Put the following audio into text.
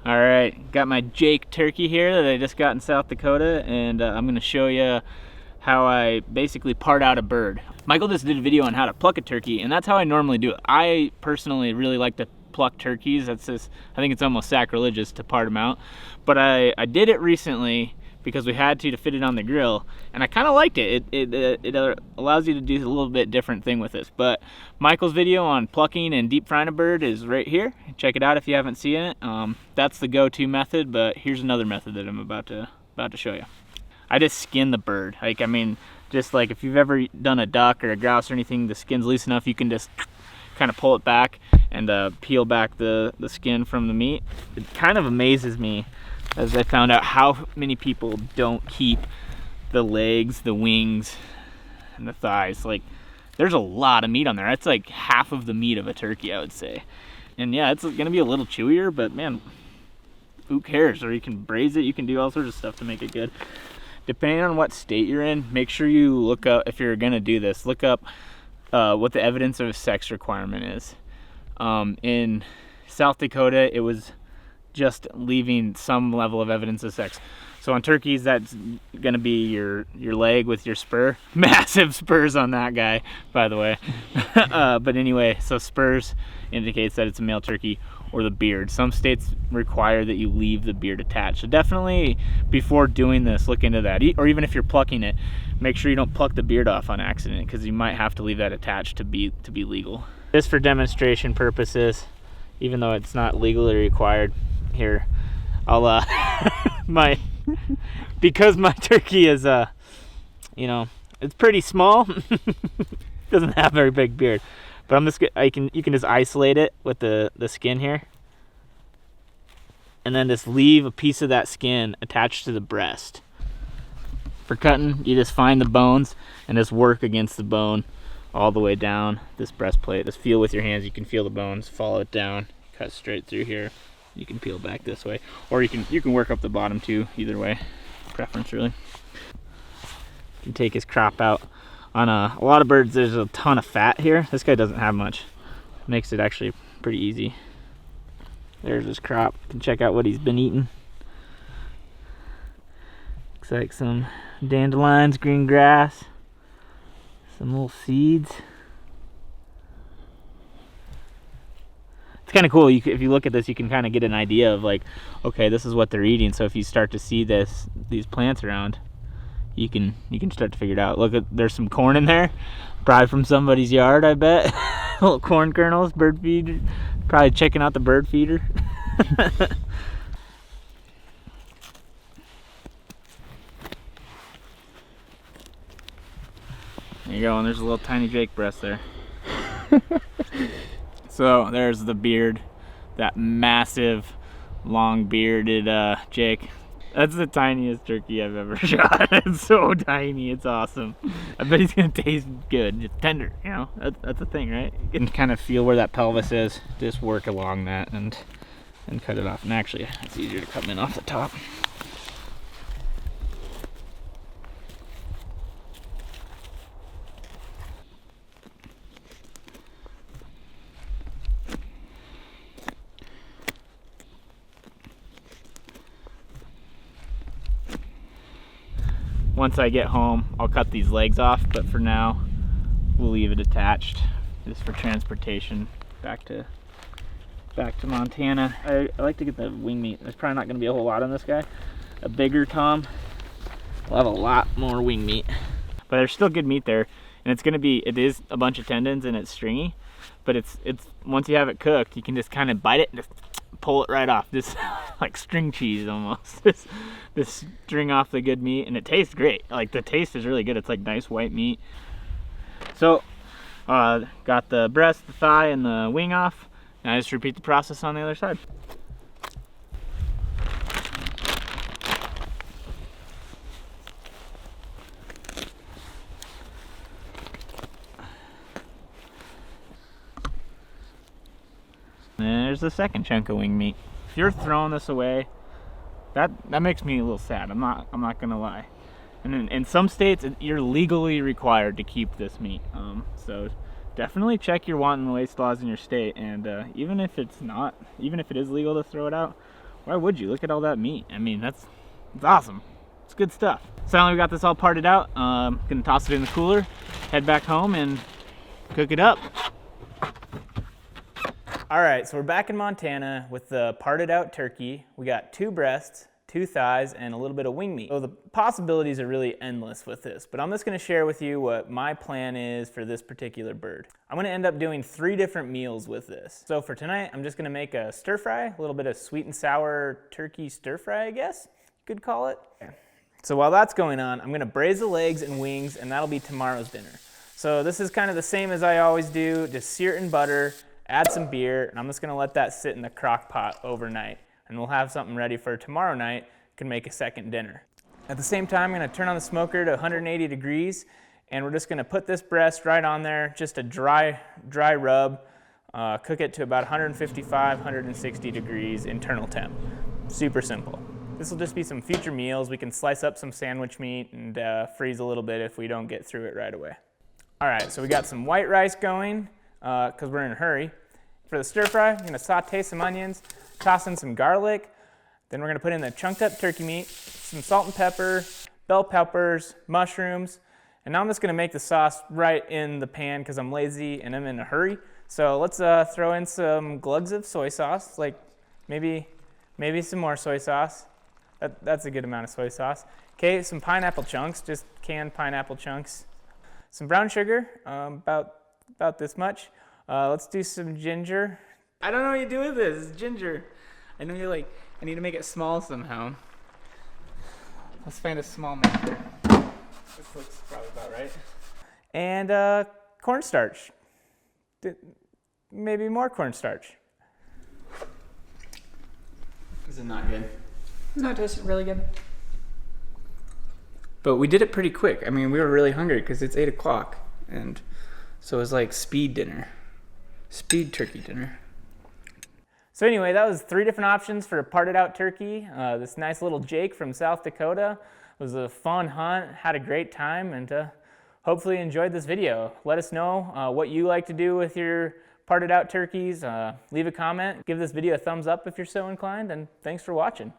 All right, got my Jake turkey here that I just got in South Dakota, and I'm gonna show you how I basically part out a bird. Michael just did a video on how to pluck a turkey, and that's how I normally do it. I personally really like to pluck turkeys. That's just, I think it's almost sacrilegious to part them out. But I did it recently because we had to fit it on the grill, and I kind of liked it. It allows you to do a little bit different thing with this. But Michael's video on plucking and deep frying a bird is right here. Check it out if you haven't seen it. That's the go-to method, but here's another method that I'm about to show you. I just skin the bird. Like, I mean, just like if you've ever done a duck or a grouse or anything, the skin's loose enough, you can just kind of pull it back and peel back the skin from the meat. It kind of amazes me as I found out how many people don't keep the legs, the wings, and the thighs. Like, there's a lot of meat on there. That's like half of the meat of a turkey, I would say. And yeah, it's gonna be a little chewier, but man, who cares? Or you can braise it, you can do all sorts of stuff to make it good. Depending on what state you're in, make sure you look up, if you're gonna do this, look up what the evidence of sex requirement is. In South Dakota, it was just leaving some level of evidence of sex. So on turkeys, that's gonna be your leg with your spur. Massive spurs on that guy, by the way. But anyway, so spurs indicates that it's a male turkey, or the beard. Some states require that you leave the beard attached. So definitely before doing this, look into that. Or even if you're plucking it, make sure you don't pluck the beard off on accident, because you might have to leave that attached to be legal. Just for demonstration purposes, even though it's not legally required. Here, I'll because my turkey is you know, it's pretty small. Doesn't have a very big beard, but you can just isolate it with the skin here, and then just leave a piece of that skin attached to the breast. For cutting, you just find the bones and just work against the bone all the way down this breastplate. Just feel with your hands. You can feel the bones. Follow it down. Cut straight through here. You can peel back this way, or you can work up the bottom too. Either way, preference really. You can take his crop out. On a lot of birds, there's a ton of fat here. This guy doesn't have much. Makes it actually pretty easy. There's his crop. You can check out what he's been eating. Looks like some dandelions, green grass, some little seeds. It's kind of cool. If you look at this, you can kind of get an idea of like, okay, this is what they're eating. So if you start to see these plants around, you can start to figure it out. Look, there's some corn in there, probably from somebody's yard, I bet. Little corn kernels, bird feeder, probably checking out the bird feeder. There you go, and there's a little tiny Jake breast there. So there's the beard, that massive, long bearded Jake. That's the tiniest turkey I've ever shot. It's so tiny, it's awesome. I bet he's gonna taste good, just tender, you know, that's the thing, right? You can kind of feel where that pelvis is, just work along that and cut it off. And actually, it's easier to cut in off the top. Once I get home, I'll cut these legs off, but for now, we'll leave it attached just for transportation back to Montana. I like to get the wing meat. There's probably not going to be a whole lot on this guy. A bigger tom will have a lot more wing meat, but there's still good meat there, and it is a bunch of tendons and it's stringy, but it's once you have it cooked, you can just kind of bite it and just pull it right off. This like string cheese almost. This string off the good meat, and it tastes great. Like, the taste is really good. It's like nice white meat. So got the breast, the thigh, and the wing off. Now I just repeat the process on the other side. And there's the second chunk of wing meat. If you're throwing this away, that makes me a little sad. I'm not gonna lie. And in some states, you're legally required to keep this meat. So definitely check your wanton waste laws in your state. And even if it is legal to throw it out, Why would you? Look at all that meat. I mean, it's awesome. It's good stuff. So now we got this all parted out. Gonna toss it in the cooler, head back home and cook it up. All right, so we're back in Montana with the parted out turkey. We got 2 breasts, 2 thighs, and a little bit of wing meat. So the possibilities are really endless with this, but I'm just gonna share with you what my plan is for this particular bird. I'm gonna end up doing 3 different meals with this. So for tonight, I'm just gonna make a stir fry, a little bit of sweet and sour turkey stir fry, I guess you could call it. So while that's going on, I'm gonna braise the legs and wings, and that'll be tomorrow's dinner. So this is kind of the same as I always do, just sear it in butter, add some beer, and I'm just gonna let that sit in the crock pot overnight. And we'll have something ready for tomorrow night, can make a second dinner. At the same time, I'm gonna turn on the smoker to 180 degrees, and we're just gonna put this breast right on there, just a dry rub, cook it to about 155, 160 degrees internal temp. Super simple. This will just be some future meals. We can slice up some sandwich meat and freeze a little bit if we don't get through it right away. All right, so we got some white rice going, because we're in a hurry. For the stir fry, I'm gonna saute some onions, toss in some garlic, then we're gonna put in the chunked up turkey meat, some salt and pepper, bell peppers, mushrooms, and now I'm just gonna make the sauce right in the pan because I'm lazy and I'm in a hurry. So let's throw in some glugs of soy sauce, like maybe some more soy sauce. That's a good amount of soy sauce. Okay, some pineapple chunks, just canned pineapple chunks. Some brown sugar, about this much. Let's do some ginger. I don't know what you do with this, it's ginger. I know you're like, I need to make it small somehow. Let's find a small maker. This looks probably about right. And cornstarch. Maybe more cornstarch. This is not good. No, it tasted really good. But we did it pretty quick. I mean, we were really hungry because it's 8 o'clock. And so it was like speed dinner. Speed turkey dinner. So anyway, that was 3 different options for a parted out turkey. This nice little Jake from South Dakota. It was a fun hunt, had a great time, and hopefully you enjoyed this video. Let us know what you like to do with your parted out turkeys. Leave a comment, give this video a thumbs up if you're so inclined, and thanks for watching.